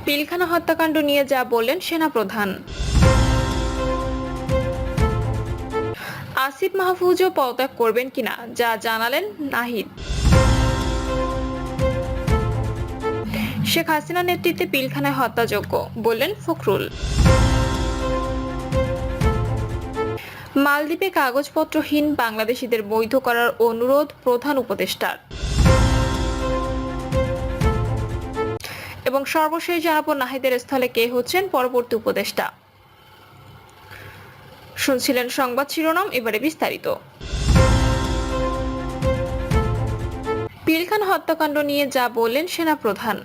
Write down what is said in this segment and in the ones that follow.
পিলখানা হত্যাকাণ্ড নিয়ে যা বললেন সেনাপ্রধান। আসিফ মাহফুজও পদত্যাগ করবেন কিনা যা জানালেন নাহিদ। শেখ হাসিনা নেতৃত্বে পিলখানায় হত্যাযোগ্য বললেন ফখরুল। মালদ্বীপে কাগজপত্রহীন বাংলাদেশিদের বৈধ করার অনুরোধ প্রধান উপদেষ্টার। এবং সর্বশেষ জানাবো নাহিদের স্থলে কে হচ্ছেন পরবর্তী উপদেষ্টা। শুনছিলেন সংবাদ শিরোনাম, এবারে বিস্তারিত। পিলখানা হত্যাকাণ্ড নিয়ে যা বললেন সেনাপ্রধান।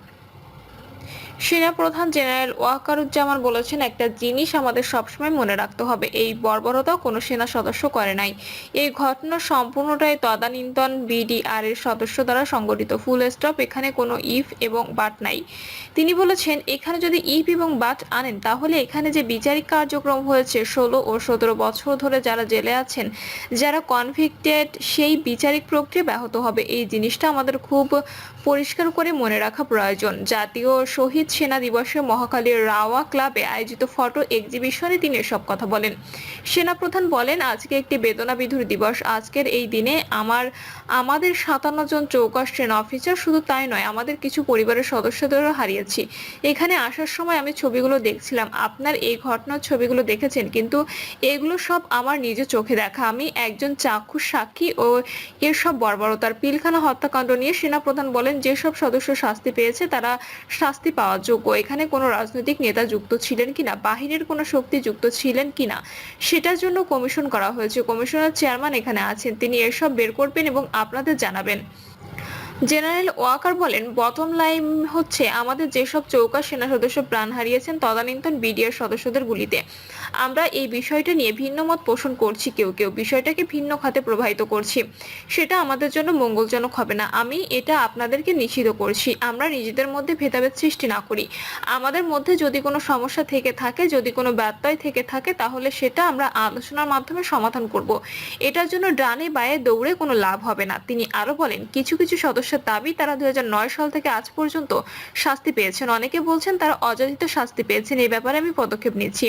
সেনাপ্রধান জেনারেল ওয়াকারুজ্জামান বলেছেন, একটা জিনিস আমাদের সবসময় মনে রাখতে হবে, এই বর্বরতা কোনো সেনা সদস্য করে নাই। এই ঘটনা সম্পূর্ণটাই তদানীন্তন বিডিআর এর সদস্য দ্বারা সংগঠিত। Full stop. এখানে কোনো ইফ এবং বাট নাই। তিনি বলেছেন, এখানে যদি ইফ এবং বাট আনেন তাহলে এখানে যে বিচারিক কার্যক্রম হয়েছে 16 ও 17 বছর ধরে যারা জেলে আছেন, যারা কনভিক্টেড, সেই বিচারিক প্রক্রিয়া ব্যাহত হবে। এই জিনিসটা আমাদের খুব পরিষ্কার করে মনে রাখা প্রয়োজন। জাতীয় শহীদ সেনা দিবসে মহাখালীর রাওয়া ক্লাবে আয়োজিত ফটো এক্সিবিশনে তিনি এসব কথা বলেন। সেনাপ্রধান বলেন, আজকে একটি বেদনা বিধুর দিবস। আজকের এই দিনে আমাদের 57 জন চৌকস সেনা অফিসার, শুধু তাই নয়, আমাদের কিছু পরিবারের সদস্যদেরও হারিয়েছি। এখানে আসার সময় আমি ছবিগুলো দেখছিলাম, আপনার এই ঘটনার ছবিগুলো দেখেছেন, কিন্তু এগুলো সব আমার নিজের চোখে দেখা। আমি একজন চাক্ষুষ সাক্ষী ও এর সব বর্বরতার। পিলখানা হত্যাকাণ্ড নিয়ে সেনাপ্রধান বলেন, যেসব সদস্য শাস্তি পেয়েছে তারা শাস্তি পাওয়ার যোগ্য। এখানে কোনো রাজনৈতিক নেতা যুক্ত ছিলেন কিনা, বাহিরের কোনো শক্তি যুক্ত ছিলেন কিনা, সেটার জন্য কমিশন করা হয়েছে। কমিশনের চেয়ারম্যান এখানে আছেন, তিনি এসব বের করবেন এবং আপনাদের জানাবেন। জেনারেল ওয়াকার বলেন, বটম লাইন হচ্ছে, আমাদের যেসব চৌকস সেনা সদস্য প্রাণ হারিয়েছেন তদানীন্তন বিডিআর সদস্যদের গুলিতে। আমরা এই বিষয়টা নিয়ে ভিন্ন মত পোষণ করছি, কেউ কেউ বিষয়টাকে ভিন্ন খাতে প্রবাহিত করছি, সেটা আমাদের জন্য মঙ্গলজনক হবে না। আমি এটা আপনাদেরকে নিষিদ্ধ করছি। আমরা নিজেদের মধ্যে ভেদাভেদ সৃষ্টি না করি। আমাদের মধ্যে যদি কোনো সমস্যা থেকে থাকে, যদি কোনো ব্যত্যয় থেকে থাকে, তাহলে সেটা আমরা আলোচনার মাধ্যমে সমাধান করব। এটার জন্য ডানে বায়ে দৌড়ে কোনো লাভ হবে না। তিনি আরো বলেন, কিছু কিছু সদস্যের দাবি তারা 2009 সাল থেকে আজ পর্যন্ত শাস্তি পেয়েছেন। অনেকে বলছেন তারা অযাচিত শাস্তি পেয়েছেন। এই ব্যাপারে আমি পদক্ষেপ নিচ্ছি।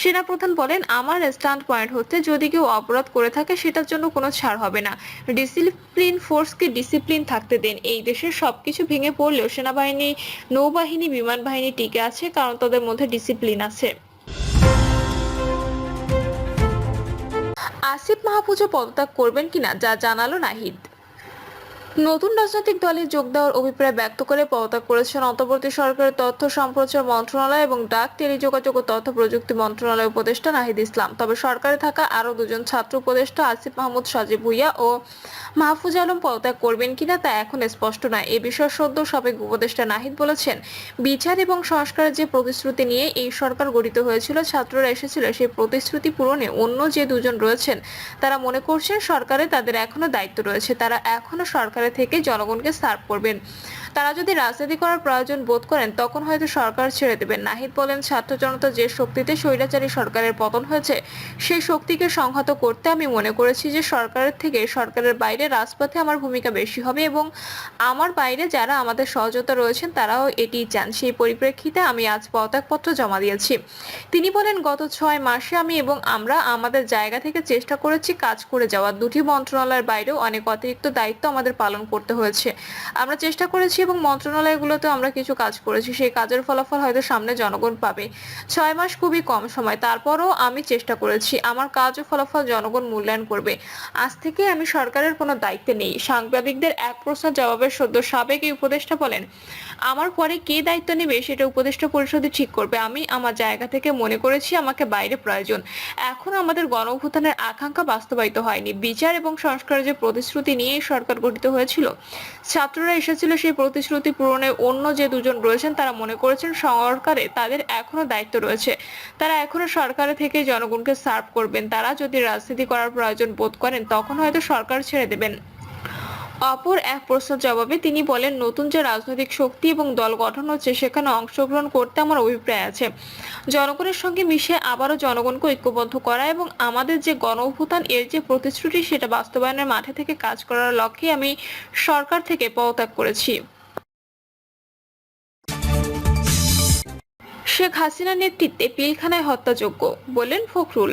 সেনাপ্রধান বলেন, আমার স্ট্যান্ড পয়েন্ট হচ্ছে, যদি কেউ অপরাধ করে থাকে সেটার জন্য কোনো ছাড় হবে না। ডিসিপ্লিন ফোর্সকে ডিসিপ্লিন থাকতে দেন। এই দেশের সবকিছু ভেঙে পড়লেও সেনাবাহিনী, নৌবাহিনী, বিমান বাহিনী টিকে আছে, কারণ তাদের মধ্যে ডিসিপ্লিন আছে। আসিফ মাহফুজও পদত্যাগ করবেন কিনা যা জানালো নাহিদ। নতুন রাজনৈতিক দলে যোগ দেওয়ার অভিপ্রায় ব্যক্ত করে পদত্যাগ করেছেন অন্তর্বর্তী সরকারের তথ্য সম্প্রচার মন্ত্রণালয় এবং ডাক, টেলিযোগাযোগ ও তথ্য প্রযুক্তি মন্ত্রণালয় উপদেষ্টা নাহিদ ইসলাম। তবে সরকারে থাকা আরও দুজন ছাত্র উপদেষ্টা আসিফ মাহমুদ সাজিব ভুইয়া ও মাহফুজ আলম পদত্যাগ করবেন কিনা তা এখন স্পষ্ট নয়। এ বিষয়ে সদ্য সাবেক উপদেষ্টা নাহিদ বলেছেন, বিচার এবং সংস্কারের যে প্রতিশ্রুতি নিয়ে এই সরকার গঠিত হয়েছিল, ছাত্ররা এসেছিল, সেই প্রতিশ্রুতি পূরণে অন্য যে দুজন রয়েছেন তারা মনে করছেন সরকারে তাদের এখনো দায়িত্ব রয়েছে। তারা এখনো সরকারে থেকে জনগণকে সার্ভ করবেন। তারা যদি রাজনীতি করার প্রয়োজন বোধ করেন তখন হয়তো সরকার ছেড়ে দেবেন। নাহিদ বলেন, ছাত্র জনতা যে শক্তিতে স্বৈরাচারী সরকারের পতন হয়েছে সেই শক্তিকে সংহত করতে আমি মনে করেছি যে সরকারের থেকে সরকারের বাইরে রাজপথে আমার ভূমিকা বেশি হবে এবং আমার বাইরে যারা আমাদের সহযোগিতা রয়েছেন তারাও এটি চান। সেই পরিপ্রেক্ষিতে আমি আজ পদত্যাগপত্র জমা দিয়েছি। তিনি বলেন, গত 6 মাসে আমি এবং আমরা আমাদের জায়গা থেকে চেষ্টা করেছি কাজ করে যাওয়া। দুটি মন্ত্রণালয়ের বাইরেও অনেক অতিরিক্ত দায়িত্ব আমাদের পালন করতে হয়েছে। আমরা চেষ্টা করেছি এবং মন্ত্রণালয়গুলোতেও আমরা কিছু কাজ করেছি। সেই কাজের ফলাফল হয়তো সামনে জনগণ পাবে। 6 মাস খুবই কম সময়, তারপরও আমি চেষ্টা করেছি। আমার কাজ ও ফলাফল জনগণ মূল্যায়ন করবে। আজ থেকে আমি সরকারের কোনো দায়িত্বে নেই। সাংবাদিকদের এক প্রশ্নের জবাবে সদ্য সাবেক এই উপদেষ্টা বলেন, আমার পরে কে দায়িত্ব নেবে সেটা উপদেষ্টা পরিষদই ঠিক করবে। আমি আমার জায়গা থেকে মনে করেছি আমাকে বাইরে প্রয়োজন। এখন আমাদের গণঅভ্যুত্থানের আকাঙ্ক্ষা বাস্তবায়িত হয়নি। বিচার এবং সংস্কারের যে প্রতিশ্রুতি নিয়ে সরকার গঠিত হয়েছিল, ছাত্ররা এসেছিল, সেই প্রতিশ্রুতি পূরণে অন্য যে দুজন রয়েছেন তারা মনে করেছেন সরকারে তাদের এখনো দায়িত্ব রয়েছে। তারা এখনো সরকারে থেকে জনগণকে সার্ভ করবেন। তারা যদি রাজনীতি করার প্রয়োজন বোধ করেন তখন হয়তো সরকার ছেড়ে দেবেন। অপর এক প্রশ্নের জবাবে তিনি বলেন, নতুন যে রাজনৈতিক শক্তি এবং দল গঠন হচ্ছে সেখানে অংশগ্রহণ করতে আমার অভিপ্রায় আছে। জনগণের সঙ্গে মিশে আবারও জনগণকে ঐক্যবদ্ধ করা এবং আমাদের যে গণঅভ্যুত্থান এর যে প্রতিশ্রুতি সেটা বাস্তবায়নের মাঠে থেকে কাজ করার লক্ষ্যে আমি সরকার থেকে পদত্যাগ করেছি। শেখ হাসিনার নেতৃত্বে পিলখানায় হত্যাযজ্ঞ, বললেন ফখরুল।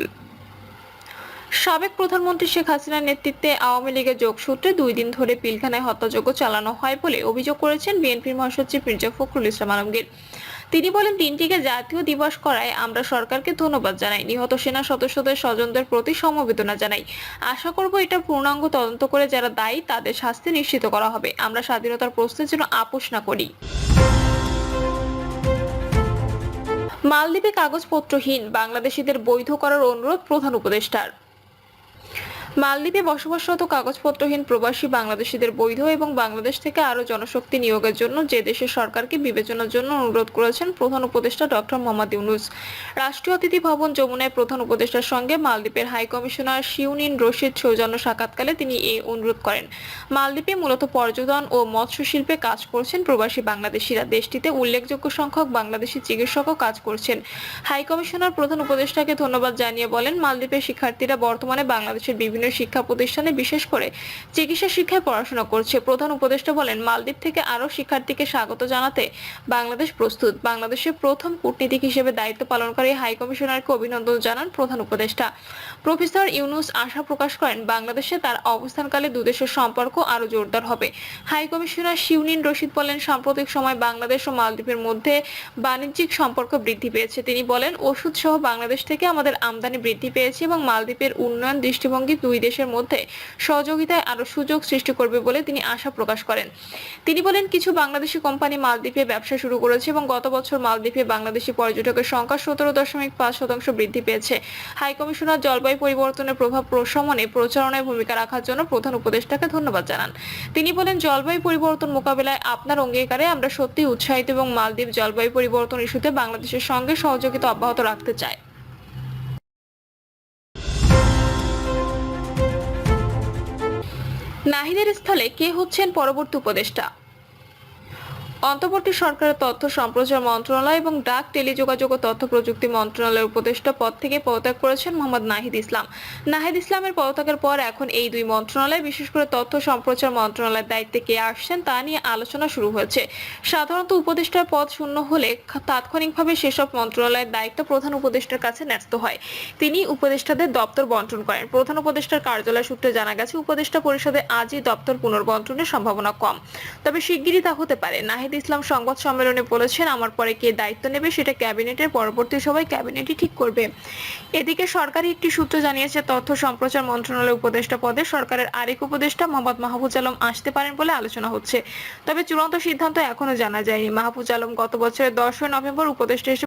সাবেক প্রধানমন্ত্রী শেখ হাসিনার নেতৃত্বে আওয়ামী লীগের যোগসূত্রে 2 দিন ধরে পিলখানায় হত্যাযজ্ঞ চালানো হয় বলে অভিযোগ করেছেন বিএনপির মহাসচিব মির্জা ফখরুল ইসলাম আলমগীর। তিনি বলেন, দিনটিকে জাতীয় দিবস করায় আমরা সরকারকে ধন্যবাদ জানাই, নিহত সেনা সদস্যদের স্বজনদের প্রতি সমবেদনা জানাই। আশা করব এটা পূর্ণাঙ্গ তদন্ত করে যারা দায়ী তাদের শাস্তি নিশ্চিত করা হবে। আমরা স্বাধীনতার প্রশ্নের জন্য আপোষ না করি। মালদ্বীপে কাগজপত্রহীন বাংলাদেশিদের বৈধ করার অনুরোধ প্রধান উপদেষ্টার। মালদ্বীপে বসবাসরত কাগজপত্রহীন প্রবাসী বাংলাদেশিদের বৈধ এবং বাংলাদেশ থেকে আরও জনশক্তি নিয়োগের জন্য যে দেশের সরকারকে বিবেচনার জন্য অনুরোধ করেছেন প্রধান উপদেষ্টা ডক্টর মোহাম্মদ ইউনূস। রাষ্ট্রীয় অতিথি ভবন যমুনায় প্রধান উপদেষ্টার সঙ্গে মালদ্বীপের হাই কমিশনার শিউনিন রশিদ সৌজন্য সাক্ষাৎকালে তিনি এই অনুরোধ করেন। মালদ্বীপে মূলত পর্যটন ও মৎস্য শিল্পে কাজ করছেন প্রবাসী বাংলাদেশিরা। দেশটিতে উল্লেখযোগ্য সংখ্যক বাংলাদেশি চিকিৎসকও কাজ করছেন। হাই কমিশনার প্রধান উপদেষ্টাকে ধন্যবাদ জানিয়ে বলেন, মালদ্বীপের শিক্ষার্থীরা বর্তমানে বাংলাদেশের বিভিন্ন শিক্ষা প্রতিষ্ঠানে বিশেষ করে চিকিৎসা শিক্ষায় পড়াশোনা করছে। প্রধান উপদেষ্টা বলেন, মালদ্বীপ থেকে আরও শিক্ষার্থীকে স্বাগত জানাতে বাংলাদেশ প্রস্তুত। বাংলাদেশের প্রথম কূটনীতিক হিসেবে দায়িত্ব পালনকারী হাই কমিশনারকে অভিনন্দন জানান প্রধান উপদেষ্টা। প্রফেসর ইউনূস আশা প্রকাশ করেন, বাংলাদেশে তার অবস্থানকালে দুদেশের সম্পর্ক আরও জোরদার হবে। হাই কমিশনার শিউনিন রশিদ বলেন, সাম্প্রতিক সময় বাংলাদেশ ও মালদ্বীপের মধ্যে বাণিজ্যিক সম্পর্ক বৃদ্ধি পেয়েছে। তিনি বলেন, ওষুধ সহ বাংলাদেশ থেকে আমাদের আমদানি বৃদ্ধি পেয়েছে এবং মালদ্বীপের উন্নয়ন দৃষ্টিভঙ্গি দুই দেশের মধ্যে সহযোগিতায় আরো সুযোগ সৃষ্টি করবে বলে তিনি আশা প্রকাশ করেন। তিনি বলেন, কিছু বাংলাদেশি কোম্পানি মালদ্বীপে ব্যবসা শুরু করেছে এবং গত বছর মালদ্বীপে বাংলাদেশি পর্যটকের সংখ্যা 17.5% বৃদ্ধি পেয়েছে। হাই কমিশনার জলবায়ু পরিবর্তনের প্রভাব প্রশমনে প্রচারণায় ভূমিকা রাখার জন্য প্রধান উপদেষ্টাকে ধন্যবাদ জানান। তিনি বলেন, জলবায়ু পরিবর্তন মোকাবিলায় আপনার অঙ্গীকারে আমরা সত্যিই উৎসাহিত এবং মালদ্বীপ জলবায়ু পরিবর্তন ইস্যুতে বাংলাদেশের সঙ্গে সহযোগিতা অব্যাহত রাখতে চায়। নাহিদের স্থলে কে হচ্ছেন পরবর্তী উপদেষ্টা? অন্তর্বর্তী সরকারের তথ্য সম্প্রচার মন্ত্রণালয় এবং ডাক, টেলিযোগাযোগ ও তথ্য প্রযুক্তি মন্ত্রণালয়ের উপদেষ্টা পদ থেকে পদত্যাগ করেছেন মোহাম্মদ নাহিদ ইসলাম। নাহিদ ইসলামের পদত্যাগের পর এখন এই দুই মন্ত্রণালয়, বিশেষ করে তথ্য সম্প্রচার মন্ত্রণালয়ের দায়িত্বে কে আসছেন তা নিয়ে আলোচনা শুরু হয়েছে। সাধারণত উপদেষ্টার পদ শূন্য হলে তাৎক্ষণিকভাবে সেসব মন্ত্রণালয়ের দায়িত্ব প্রধান উপদেষ্টার কাছে ন্যস্ত হয়। তিনি উপদেষ্টাদের দপ্তর বন্টন করেন। প্রধান উপদেষ্টার কার্যালয় সূত্রে জানা গেছে, উপদেষ্টা পরিষদে আজই দপ্তর পুনর্বন্টনের সম্ভাবনা কম, তবে শিগগিরই তা হতে পারে। নাহিদ ইসলাম সংবাদ সম্মেলনে বলেছেন, আমার পরে কে দায়িত্ব নেবে সেটা ক্যাবিনেটের পরবর্তী সভায় ক্যাবিনেটই ঠিক করবে। এদিকে সরকারি একটি সূত্র জানিয়েছে, তথ্য সম্প্রচার মন্ত্রণালয়ের উপদেষ্টা পদে সরকারের আরেক উপদেষ্টা মোহাম্মদ মাহফুজ আলম আসতে পারেন বলে আলোচনা হচ্ছে, তবে চূড়ান্ত সিদ্ধান্ত এখনো জানা যায়নি। মাহফুজ আলম গত বছরের 10 নভেম্বর উপদেষ্টা